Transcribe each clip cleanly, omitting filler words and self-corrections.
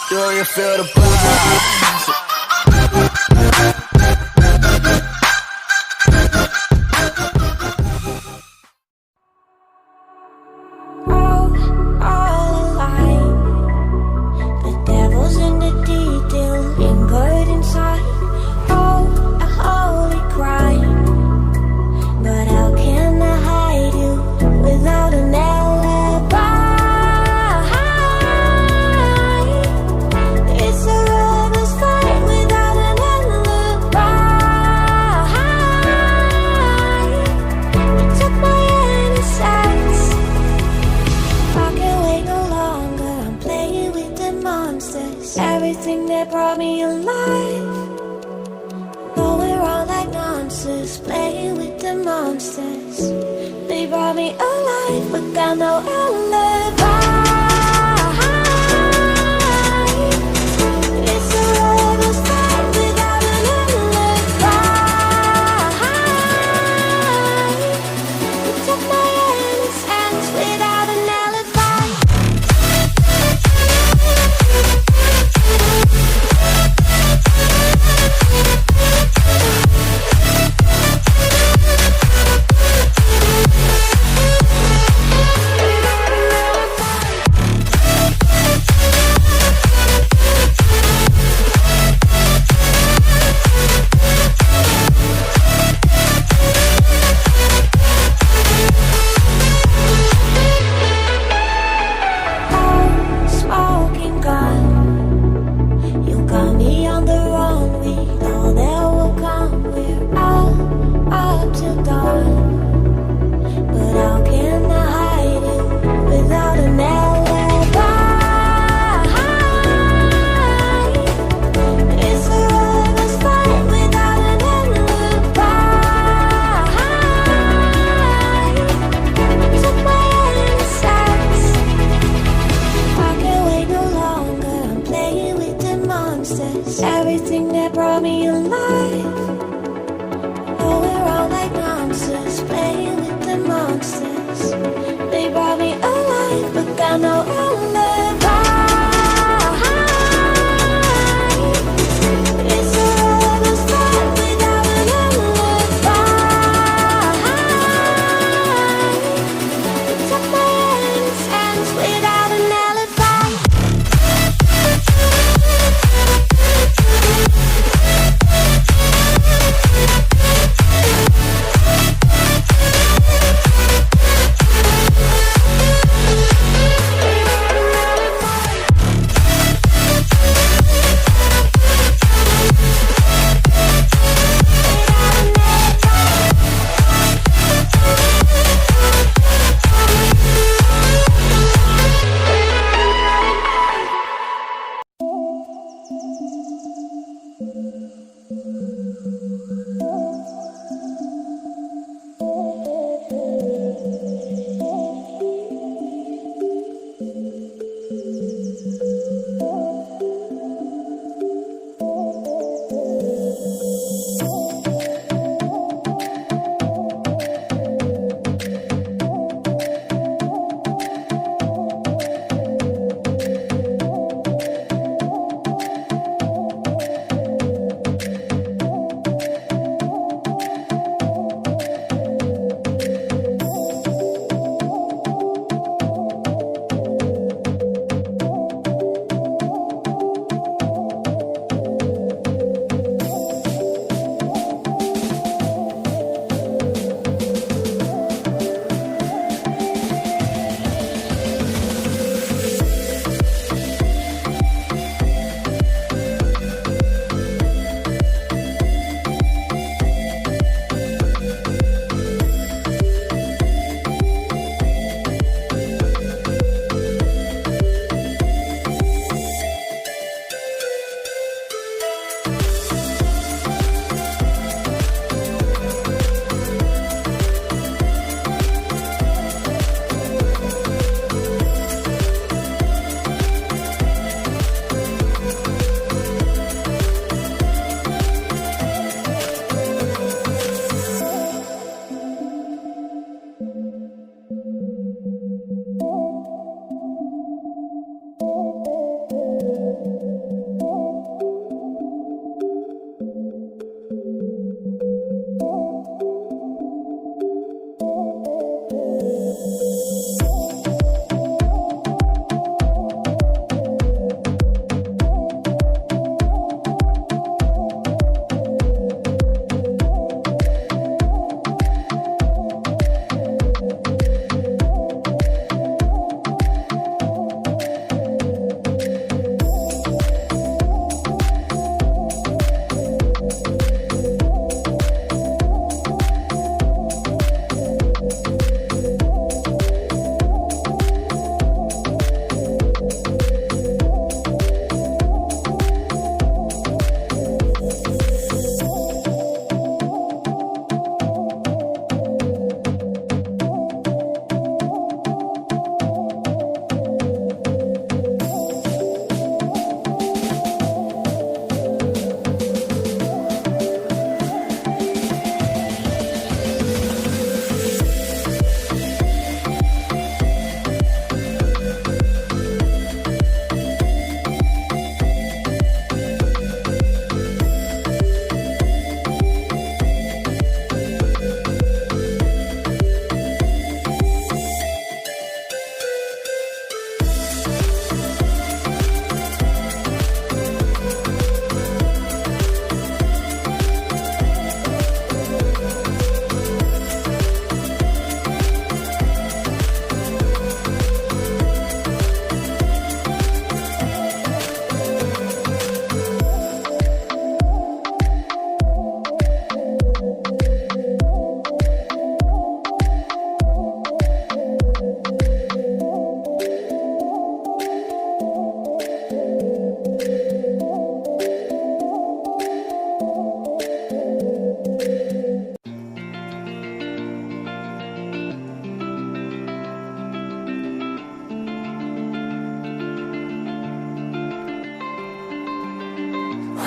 Do you feel the vibes? Everything that brought me alive. Though we're all like monsters, playing with the monsters. They brought me alive, but got no alibi. It's a rebel's fight without an alibi. You took my innocence without an alibi. Everything that brought me alive. Oh, we're all like monsters, playing with the monsters. They brought me alive, but got no alibi. It's a rebel's fight without an alibi. You took my innocence without an alibi.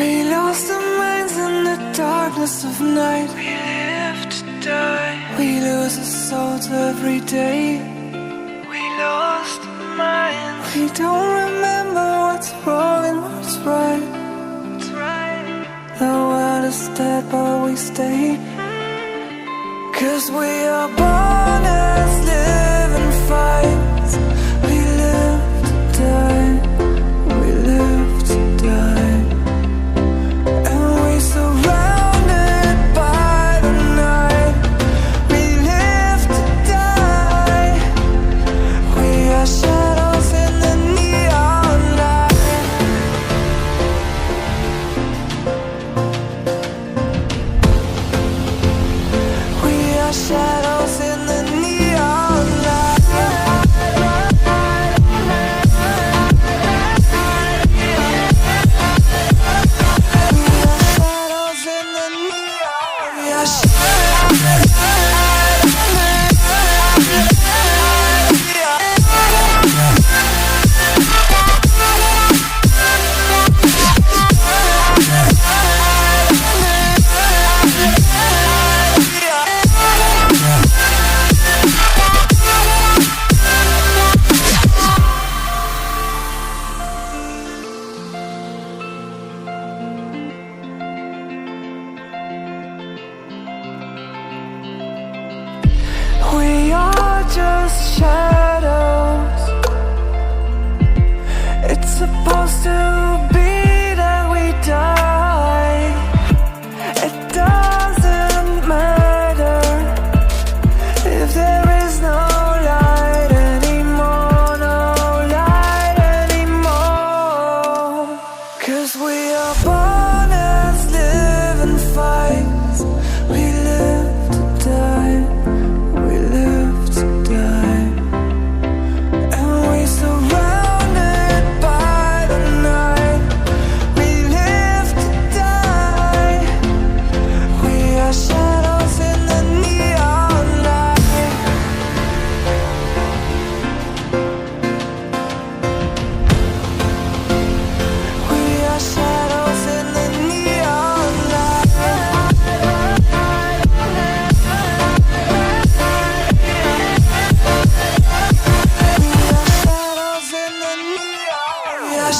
We lost our minds in the darkness of night. We live to die. We lose our souls every day. We lost our minds. We don't remember what's wrong and what's right. The world is dead but we stay. 'Cause we are born as living fights. We live to die. We live to die. And we surrounded by the night. We live to die. We are shadows in the neon light. We are shadows in the neon light. Shadows in the neon. We are We are just shadows. It's supposed to be that we die. It doesn't matter if there is no light anymore, no light anymore. 'Cause we are born as living fights. We live to die. We live to die. And we surrounded by the night. We live to die. We are shadows in the neon light. We are shadows in the neon light. We are shadows in the neon. We are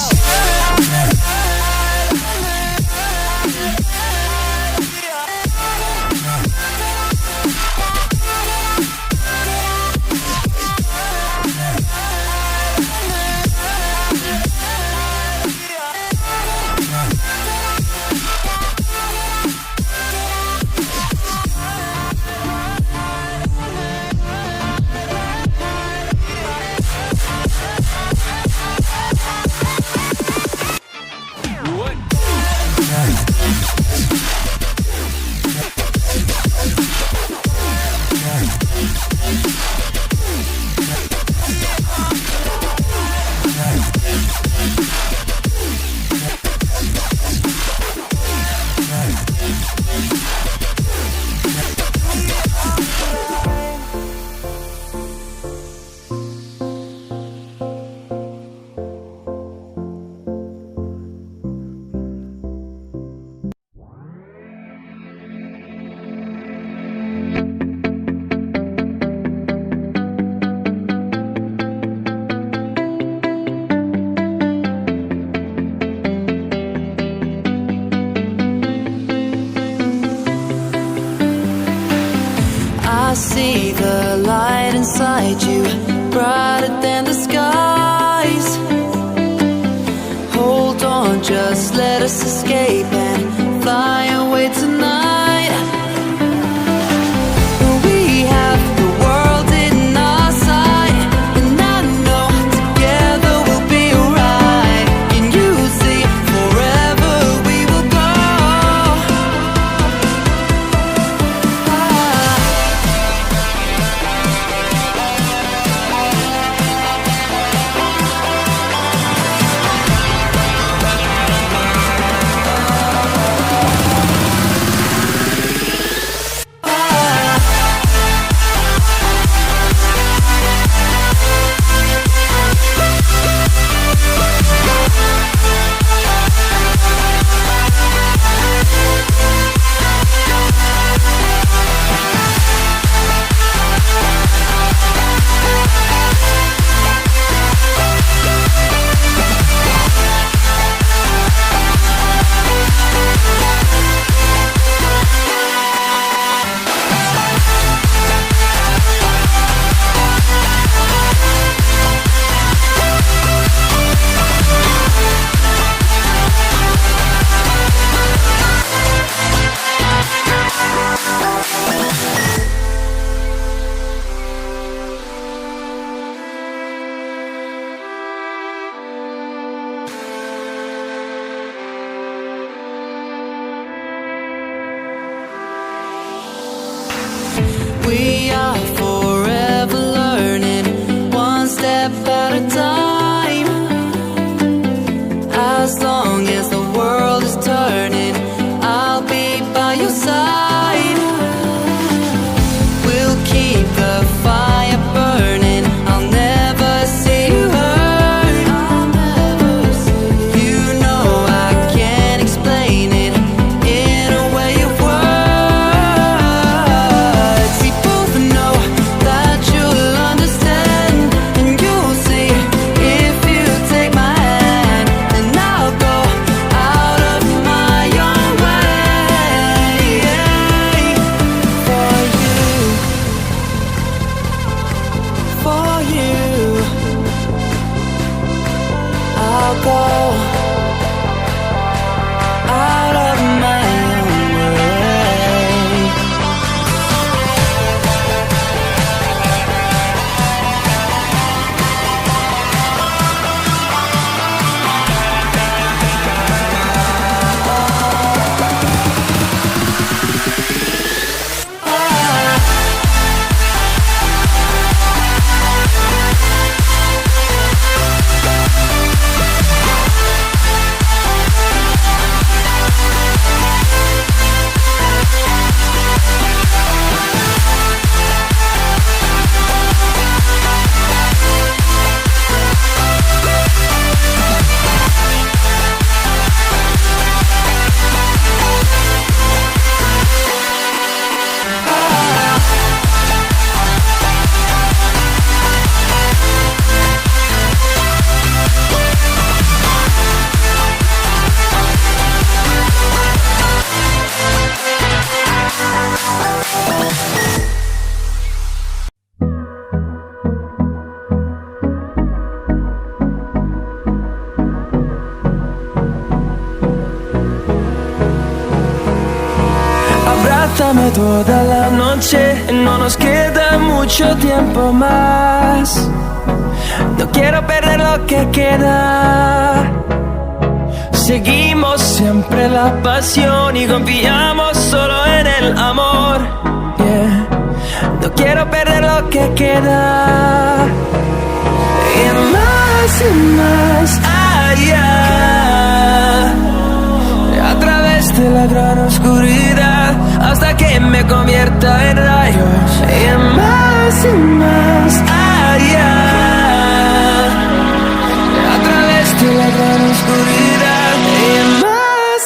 I see the light inside you, brighter than the skies. Hold on, just let us escape and fly away tonight. We have the world in our sight, and I know together we'll be alright. Can you see forever we will go? toda la noche, no nos queda mucho tiempo más. No quiero perder lo que queda. Seguimos siempre la pasión y confiamos solo en el amor. Yeah. No quiero perder lo que queda. Y más allá, a través de la gran oscuridad, hasta que me convierta en rayos. Y más allá, a través de la gran oscuridad. Y más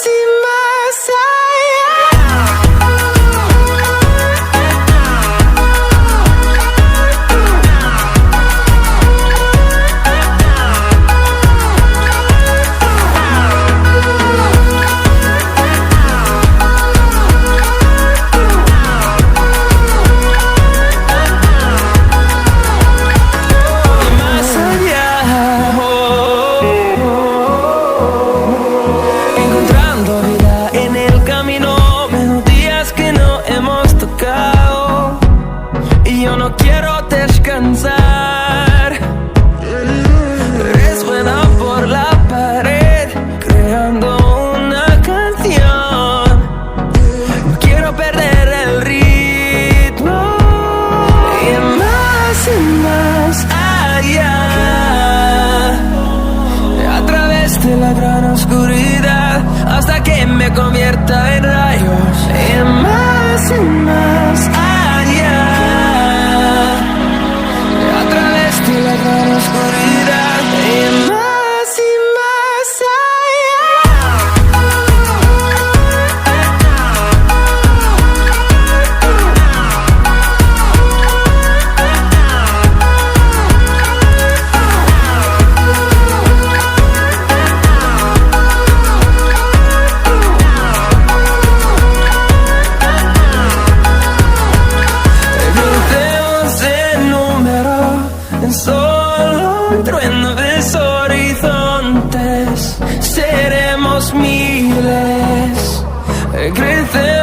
me convierta en rayos. Y más allá, a través de la gran oscuridad. Y más horizontes, seremos miles, crecer.